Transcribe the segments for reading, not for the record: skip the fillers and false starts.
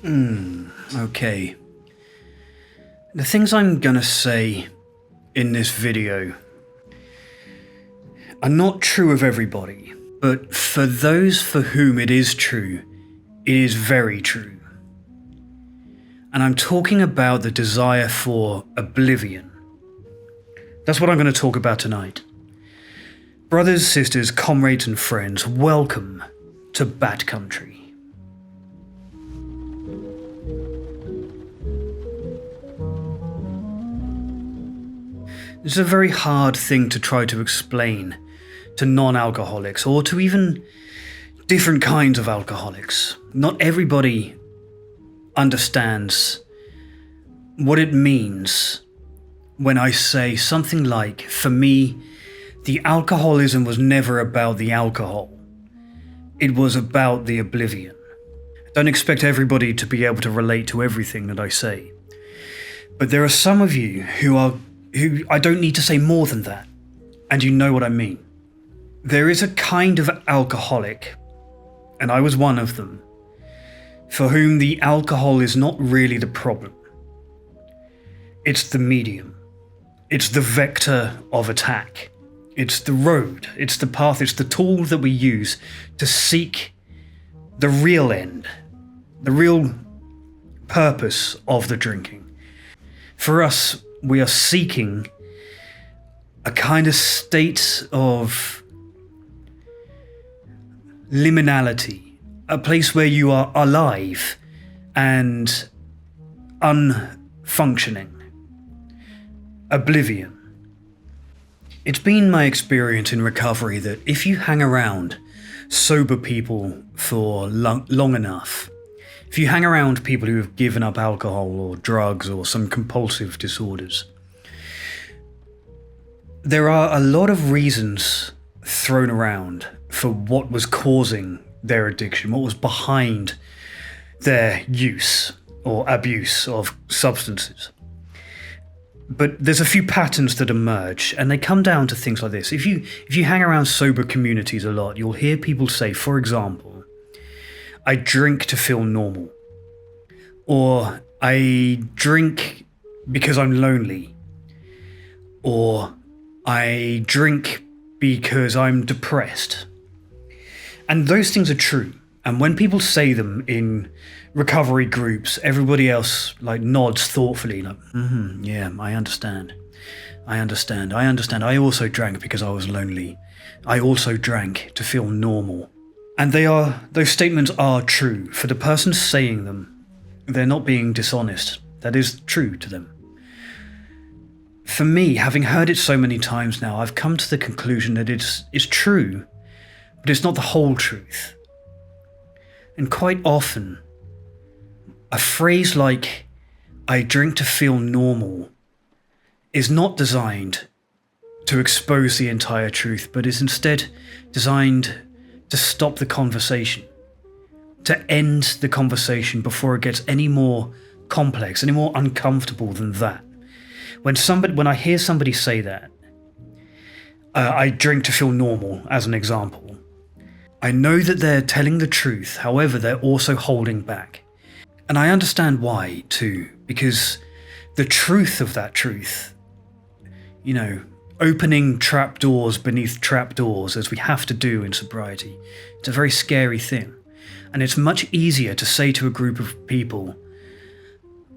Okay. The things I'm gonna say in this video are not true of everybody, but for those for whom it is true, it is very true. And I'm talking about the desire for oblivion. That's what I'm going to talk about tonight. Brothers, sisters, comrades and friends, welcome to Bat Country. This is a very hard thing to try to explain to non-alcoholics or to even different kinds of alcoholics. Not everybody understands what it means when I say something like, for me, the alcoholism was never about the alcohol. It was about the oblivion. I don't expect everybody to be able to relate to everything that I say. But there are some of you who I don't need to say more than that, and you know what I mean. There is a kind of alcoholic, and I was one of them, for whom the alcohol is not really the problem. It's the medium. It's the vector of attack. It's the road. It's the path. It's the tool that we use to seek the real end, the real purpose of the drinking. For us, we are seeking a kind of state of liminality, a place where you are alive and unfunctioning. Oblivion. It's been my experience in recovery that if you hang around sober people for long enough, if you hang around people who have given up alcohol or drugs or some compulsive disorders, there are a lot of reasons thrown around for what was causing their addiction, what was behind their use or abuse of substances. But there's a few patterns that emerge, and they come down to things like this. If you hang around sober communities a lot, you'll hear people say, for example, I drink to feel normal. Or I drink because I'm lonely. Or I drink because I'm depressed. And those things are true. And when people say them in recovery groups, everybody else nods thoughtfully, yeah, I understand. I also drank because I was lonely. I also drank to feel normal. And those statements are true. For the person saying them, they're not being dishonest. That is true to them. For me, having heard it so many times now, I've come to the conclusion that it's true, but it's not the whole truth. And quite often, a phrase like, I drink to feel normal, is not designed to expose the entire truth, but is instead designed to stop the conversation, to end the conversation before it gets any more complex, any more uncomfortable than that. When I hear somebody say that, I drink to feel normal, as an example, I know that they're telling the truth, however, they're also holding back. And I understand why, too, because the truth of that truth, opening trapdoors beneath trapdoors, as we have to do in sobriety, it's a very scary thing. And it's much easier to say to a group of people,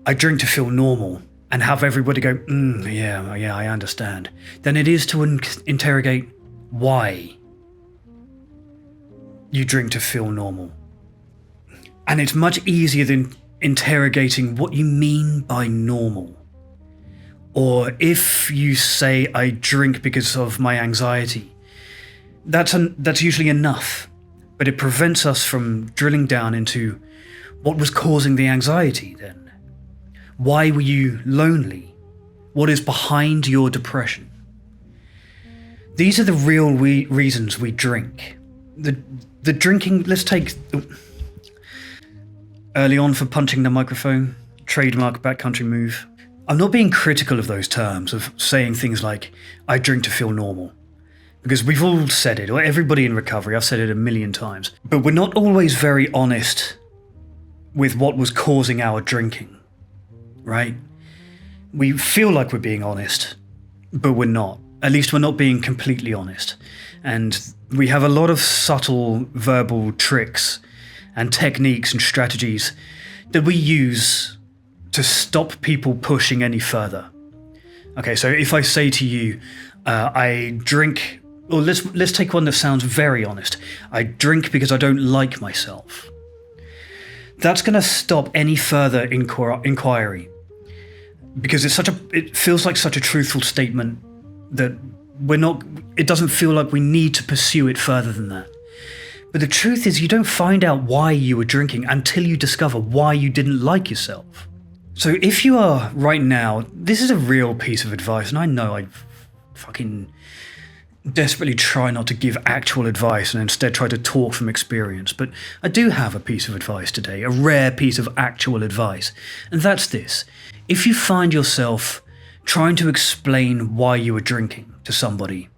I drink to feel normal, and have everybody go, yeah, I understand, than it is to interrogate why you drink to feel normal. And it's much easier than interrogating what you mean by normal. Or if you say, I drink because of my anxiety, that's usually enough. But it prevents us from drilling down into what was causing the anxiety then. Why were you lonely? What is behind your depression? These are the real reasons we drink. The drinking, let's take early on for punching the microphone, trademark backcountry move. I'm not being critical of those terms, of saying things like, I drink to feel normal. Because we've all said it, or everybody in recovery, I've said it a million times. But we're not always very honest with what was causing our drinking, right? We feel like we're being honest, but we're not. At least we're not being completely honest. And we have a lot of subtle verbal tricks and techniques and strategies that we use to stop people pushing any further. Okay, so if I say to you, I drink, or let's take one that sounds very honest. I drink because I don't like myself. That's going to stop any further inquiry, because it feels like such a truthful statement that it doesn't feel like we need to pursue it further than that. But the truth is, you don't find out why you were drinking until you discover why you didn't like yourself. So if you are right now, this is a real piece of advice, and I know I fucking desperately try not to give actual advice and instead try to talk from experience, but I do have a piece of advice today, a rare piece of actual advice, and that's this. If you find yourself trying to explain why you were drinking to somebody,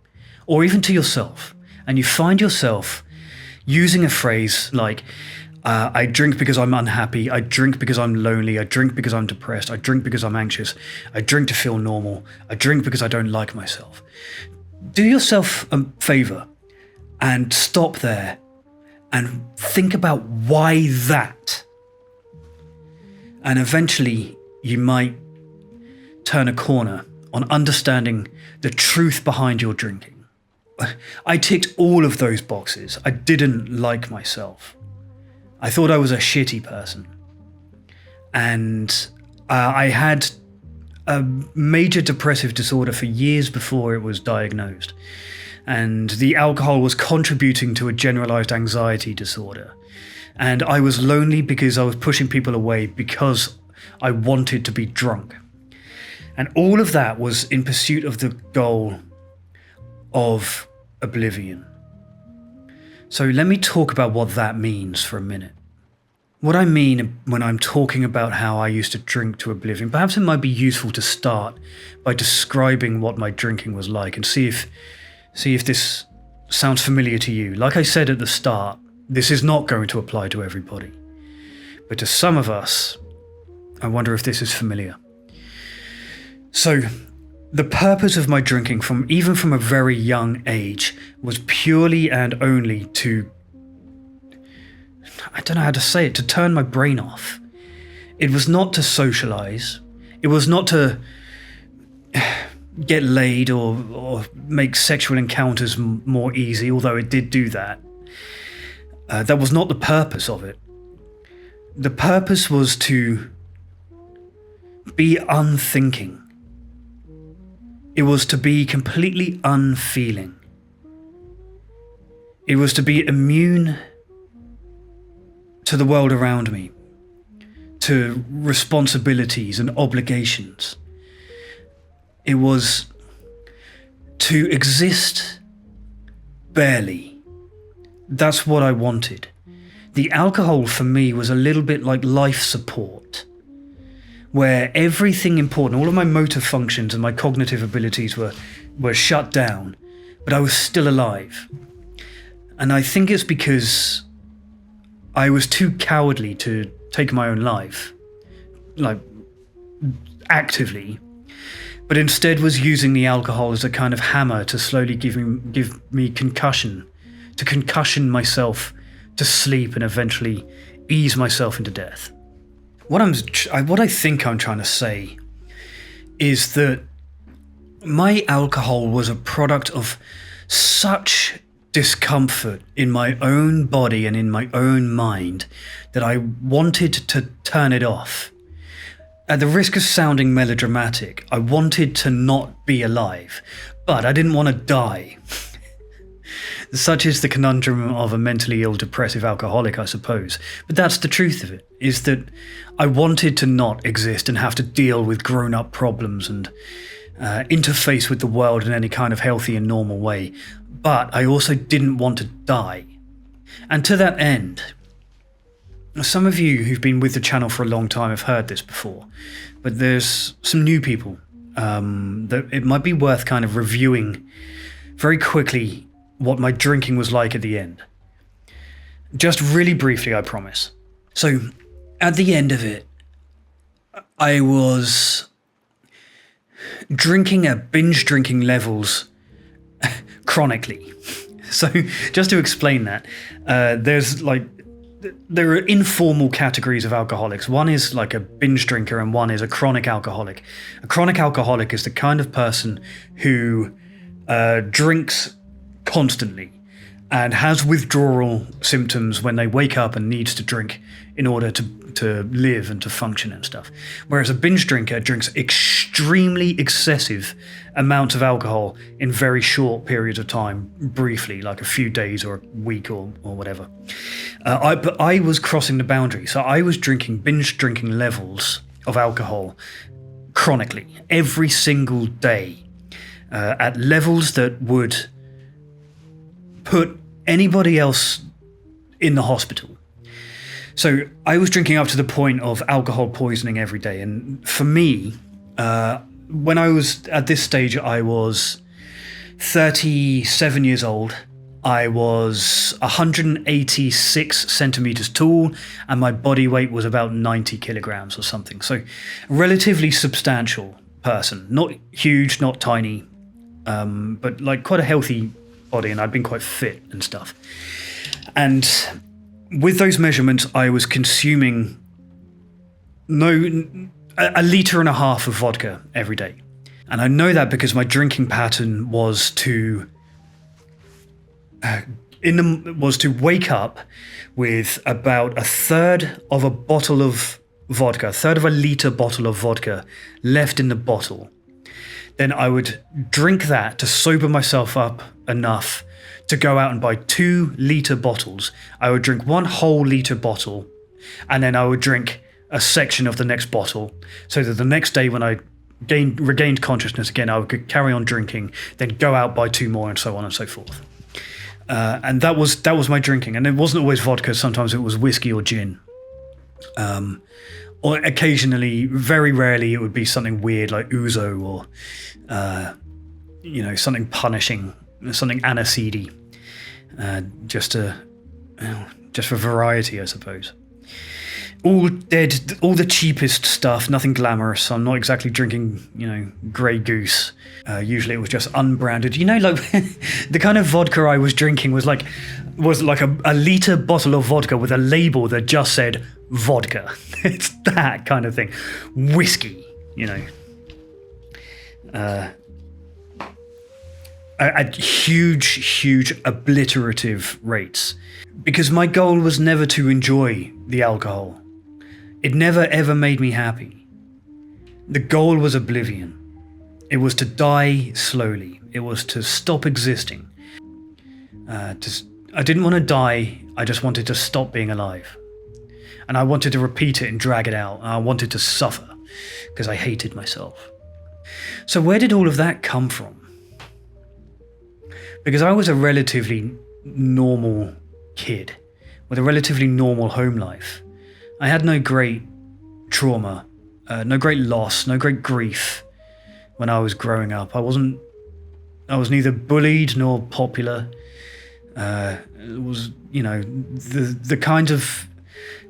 or even to yourself, and you find yourself using a phrase like, I drink because I'm unhappy, I drink because I'm lonely, I drink because I'm depressed, I drink because I'm anxious, I drink to feel normal, I drink because I don't like myself. Do yourself a favor and stop there and think about why that. And eventually you might turn a corner on understanding the truth behind your drinking. I ticked all of those boxes. I didn't like myself. I thought I was a shitty person. And I had a major depressive disorder for years before it was diagnosed. And the alcohol was contributing to a generalized anxiety disorder. And I was lonely because I was pushing people away because I wanted to be drunk. And all of that was in pursuit of the goal of oblivion. So let me talk about what that means for a minute. What I mean when I'm talking about how I used to drink to oblivion, perhaps it might be useful to start by describing what my drinking was like and see if this sounds familiar to you. Like I said at the start, this is not going to apply to everybody. But to some of us, I wonder if this is familiar. So, the purpose of my drinking, even from a very young age, was purely and only to, I don't know how to say it, to turn my brain off. It was not to socialize. It was not to get laid or make sexual encounters more easy, although it did do that. That was not the purpose of it. The purpose was to be unthinking. It was to be completely unfeeling. It was to be immune to the world around me, to responsibilities and obligations. It was to exist barely. That's what I wanted. The alcohol for me was a little bit like life support, where everything important, all of my motor functions and my cognitive abilities were shut down, but I was still alive. And I think it's because I was too cowardly to take my own life, like actively, but instead was using the alcohol as a kind of hammer to slowly give me concussion, to concussion myself to sleep and eventually ease myself into death. What I think I'm trying to say is that my alcohol was a product of such discomfort in my own body and in my own mind that I wanted to turn it off. At the risk of sounding melodramatic, I wanted to not be alive, but I didn't want to die. Such is the conundrum of a mentally ill, depressive alcoholic, I suppose. But that's the truth of it, is that I wanted to not exist and have to deal with grown-up problems and interface with the world in any kind of healthy and normal way. But I also didn't want to die. And to that end, some of you who've been with the channel for a long time have heard this before, but there's some new people that it might be worth kind of reviewing very quickly what my drinking was like at the end. Just really briefly, I promise. So, at the end of it, I was drinking at binge drinking levels chronically. So just to explain that, there are informal categories of alcoholics. One is like a binge drinker and one is a chronic alcoholic. A chronic alcoholic is the kind of person who drinks constantly and has withdrawal symptoms when they wake up and needs to drink in order to live and to function and stuff. Whereas a binge drinker drinks extremely excessive amounts of alcohol in very short periods of time, briefly, like a few days or a week or whatever. But I was crossing the boundary. So I was drinking binge drinking levels of alcohol chronically, every single day, at levels that would put anybody else in the hospital. So I was drinking up to the point of alcohol poisoning every day. And for me, when I was at this stage, I was 37 years old. I was 186 centimeters tall, and my body weight was about 90 kilograms or something. So a relatively substantial person, not huge, not tiny, but like quite a healthy body, and I'd been quite fit and stuff. And with those measurements, I was consuming a litre and a half of vodka every day. And I know that because my drinking pattern was to wake up with about a third of a bottle of vodka, a third of a litre bottle of vodka left in the bottle. Then I would drink that to sober myself up enough to go out and buy 2 litre bottles. I would drink 1 whole litre bottle, and then I would drink a section of the next bottle, so that the next day when I regained consciousness again, I could carry on drinking, then go out, buy 2 more, and so on and so forth. And that was my drinking. And it wasn't always vodka. Sometimes it was whiskey or gin. Or occasionally, very rarely, it would be something weird like ouzo or, something punishing, something aniseedy, just for variety, I suppose. All the cheapest stuff, nothing glamorous. I'm not exactly drinking, Grey Goose. Usually it was just unbranded. Like the kind of vodka I was drinking was like a litre bottle of vodka with a label that just said vodka. It's that kind of thing. Whiskey, at huge obliterative rates. Because my goal was never to enjoy the alcohol. It never ever made me happy. The goal was oblivion. It was to die slowly. It was to stop existing. I didn't want to die, I just wanted to stop being alive. And I wanted to repeat it and drag it out. And I wanted to suffer, because I hated myself. So where did all of that come from? Because I was a relatively normal kid with a relatively normal home life. I had no great trauma, no great loss, no great grief when I was growing up. I was neither bullied nor popular. It was, the kinds of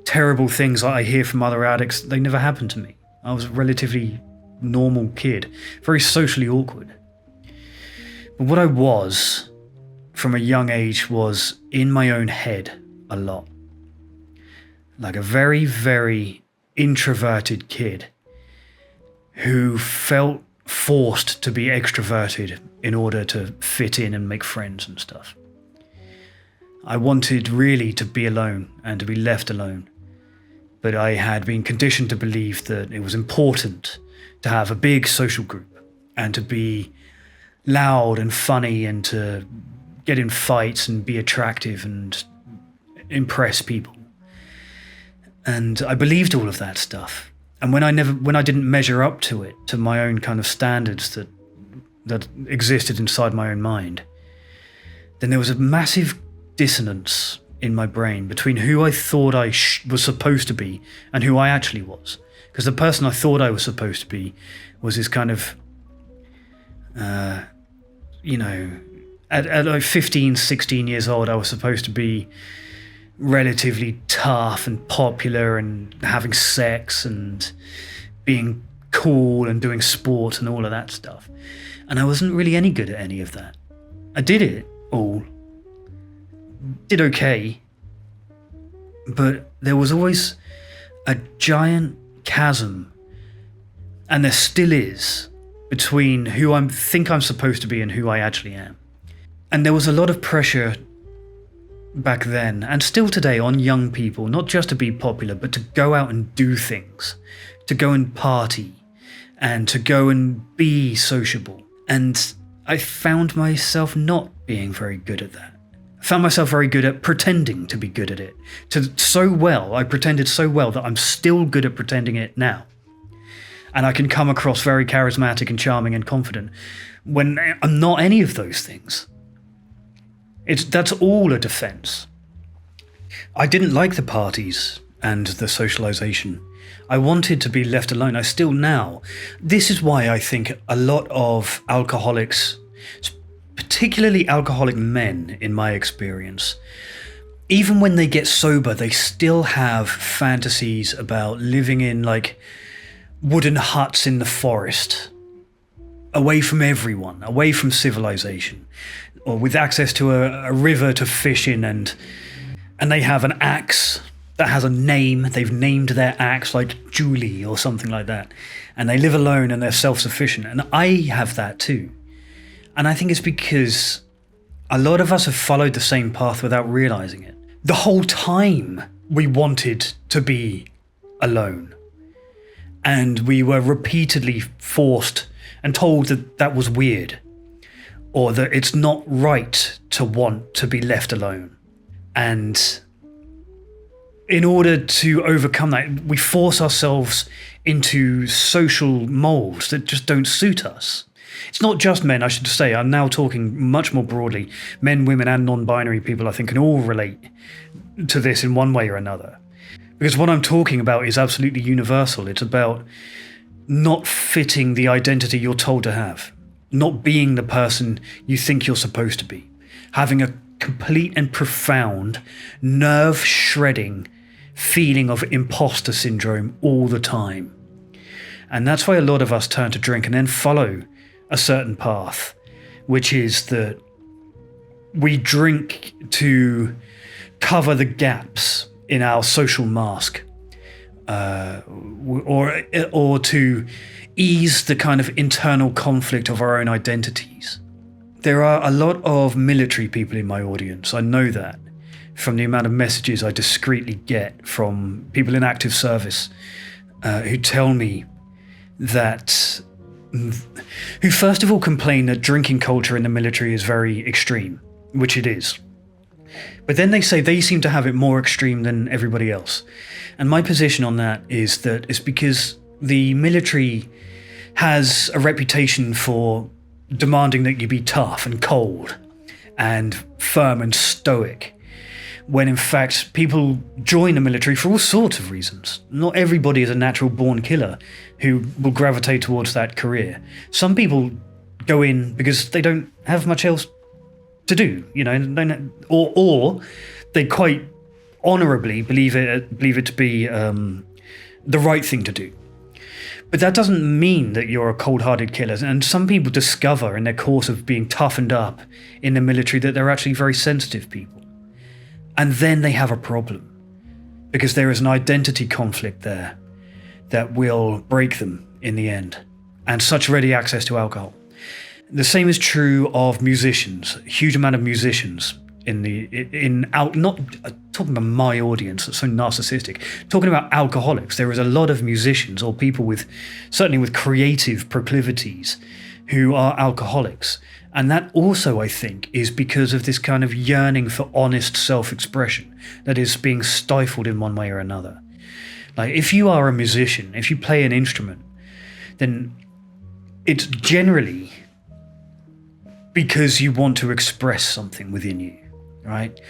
terrible things I hear from other addicts, they never happened to me. I was a relatively normal kid, very socially awkward. But what I was from a young age was in my own head a lot. Like a very, very introverted kid who felt forced to be extroverted in order to fit in and make friends and stuff. I wanted really to be alone and to be left alone. But I had been conditioned to believe that it was important to have a big social group and to be loud and funny and to get in fights and be attractive and impress people. And I believed all of that stuff. And when I didn't measure up to it, to my own kind of standards that existed inside my own mind, then there was a massive dissonance in my brain between who I thought I was supposed to be and who I actually was. Because the person I thought I was supposed to be was this kind of, at like 15, 16 years old, I was supposed to be relatively tough and popular and having sex and being cool and doing sport and all of that stuff. And I wasn't really any good at any of that. I did it all. Did okay. But there was always a giant chasm, and there still is, between who I think I'm supposed to be and who I actually am. And there was a lot of pressure back then, and still today, on young people, not just to be popular, but to go out and do things, to go and party, and to go and be sociable. And I found myself not being very good at that. I found myself very good at pretending to be good at it. I pretended so well that I'm still good at pretending it now. And I can come across very charismatic and charming and confident when I'm not any of those things. That's all a defense. I didn't like the parties and the socialization. I wanted to be left alone. I still now. This is why I think a lot of alcoholics, particularly alcoholic men in my experience, even when they get sober, they still have fantasies about living in like wooden huts in the forest, away from everyone, away from civilization, or with access to a river to fish in, and they have an axe that has a name. They've named their axe like Julie or something like that, and they live alone and they're self-sufficient. And I have that too. And I think it's because a lot of us have followed the same path without realizing it. The whole time we wanted to be alone, and we were repeatedly forced and told that that was weird, or that it's not right to want to be left alone. And in order to overcome that, we force ourselves into social molds that just don't suit us. It's not just men, I should say. I'm now talking much more broadly. Men, women, and non-binary people, I think, can all relate to this in one way or another. Because what I'm talking about is absolutely universal. It's about not fitting the identity you're told to have, not being the person you think you're supposed to be, having a complete and profound, nerve-shredding feeling of imposter syndrome all the time. And that's why a lot of us turn to drink and then follow a certain path, which is that we drink to cover the gaps in our social mask, or to ease the kind of internal conflict of our own identities. There are a lot of military people in my audience. I know that from the amount of messages I discreetly get from people in active service who tell me that, who first of all complain that drinking culture in the military is very extreme, which it is. But then they say they seem to have it more extreme than everybody else. And my position on that is that it's because the military has a reputation for demanding that you be tough and cold and firm and stoic, when in fact people join the military for all sorts of reasons. Not everybody is a natural born killer who will gravitate towards that career. Some people go in because they don't have much else to do, or they quite honourably believe it to be the right thing to do. But that doesn't mean that you're a cold-hearted killer. And some people discover in their course of being toughened up in the military that they're actually very sensitive people. And then they have a problem, because there is an identity conflict there that will break them in the end, and such ready access to alcohol. The same is true of musicians. A huge amount of musicians not talking about my audience, that's so narcissistic, talking about alcoholics. There is a lot of musicians or people certainly with creative proclivities who are alcoholics. And that also, I think, is because of this kind of yearning for honest self-expression that is being stifled in one way or another. Like, if you are a musician, if you play an instrument, then it's generally because you want to express something within you, right?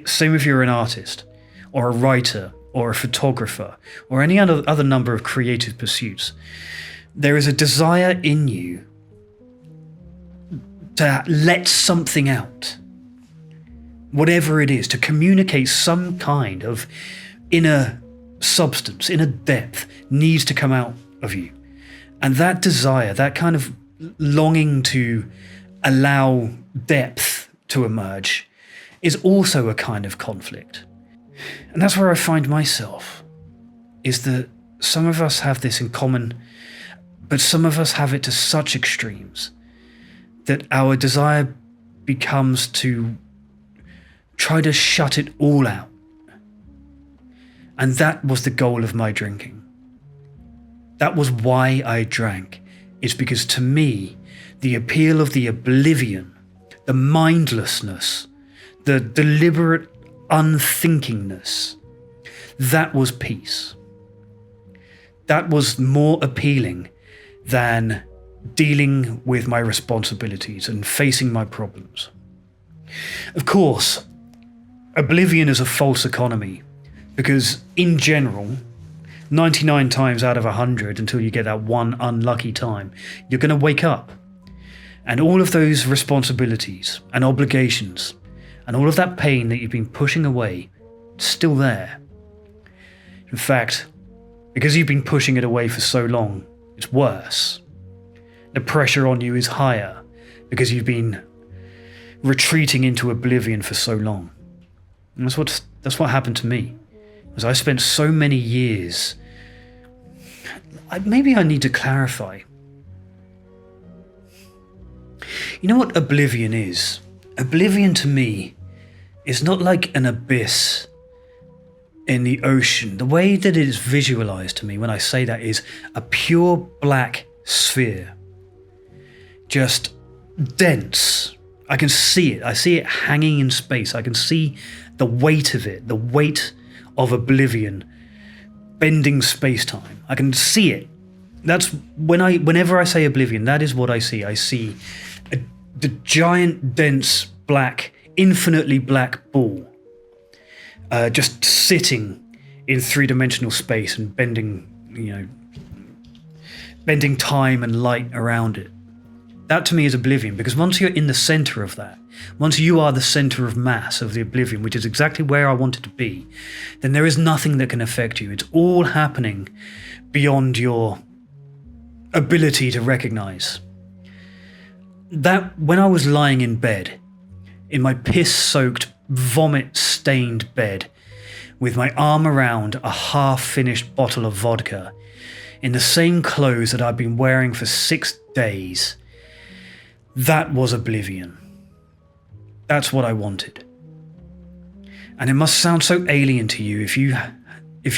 Same if you're an artist or a writer or a photographer or any other number of creative pursuits. There is a desire in you to let something out, whatever it is, to communicate some kind of inner substance, inner depth needs to come out of you. And that desire, that kind of longing to allow depth to emerge is also a kind of conflict. And that's where I find myself, is that some of us have this in common, but some of us have it to such extremes that our desire becomes to try to shut it all out. And that was the goal of my drinking. That was why I drank. It's because to me, the appeal of the oblivion, the mindlessness, the deliberate unthinkingness, that was peace. That was more appealing than dealing with my responsibilities and facing my problems. Of course, oblivion is a false economy, because in general, 99 times out of 100, until you get that one unlucky time, you're going to wake up. And all of those responsibilities and obligations and all of that pain that you've been pushing away, it's still there. In fact, because you've been pushing it away for so long, it's worse. The pressure on you is higher because you've been retreating into oblivion for so long. And that's what happened to me. Was I spent so many years. Maybe I need to clarify. You know what oblivion is? Oblivion to me is not like an abyss in the ocean. The way that it is visualized to me when I say that is a pure black sphere. Just dense. I can see it. I see it hanging in space. I can see the weight of it, the weight of oblivion bending space-time. I can see it. That's whenever I say oblivion, that is what I see. I see the giant, dense, black, infinitely black ball just sitting in three-dimensional space and bending time and light around it. That to me is oblivion, because once you're in the center of that, once you are the center of mass of the oblivion, which is exactly where I wanted to be, then there is nothing that can affect you. It's all happening beyond your ability to recognize. That when I was lying in bed, in my piss-soaked, vomit-stained bed, with my arm around a half-finished bottle of vodka, in the same clothes that I'd been wearing for 6 days, that was oblivion. That's what I wanted. And it must sound so alien to you if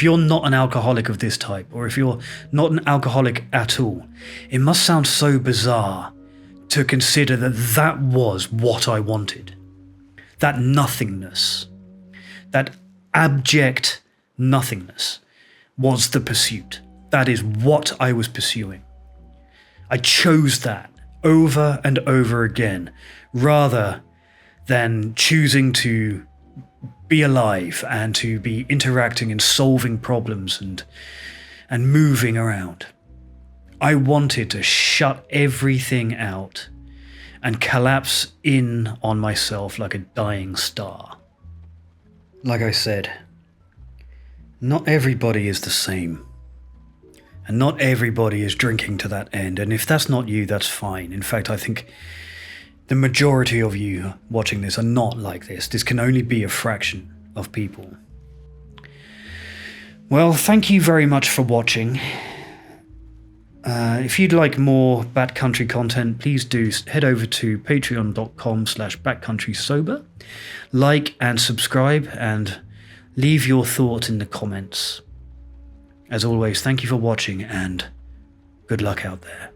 you're not an alcoholic of this type, or if you're not an alcoholic at all. It must sound so bizarre to consider that that was what I wanted. That nothingness, that abject nothingness was the pursuit. That is what I was pursuing. I chose that over and over again, rather than choosing to be alive and to be interacting and solving problems and moving around. I wanted to shut everything out and collapse in on myself like a dying star. Like I said, not everybody is the same. And not everybody is drinking to that end. And if that's not you, that's fine. In fact, I think the majority of you watching this are not like this. This can only be a fraction of people. Well, thank you very much for watching. If you'd like more backcountry content, please do head over to patreon.com/backcountrysober. Like and subscribe and leave your thoughts in the comments. As always, thank you for watching and good luck out there.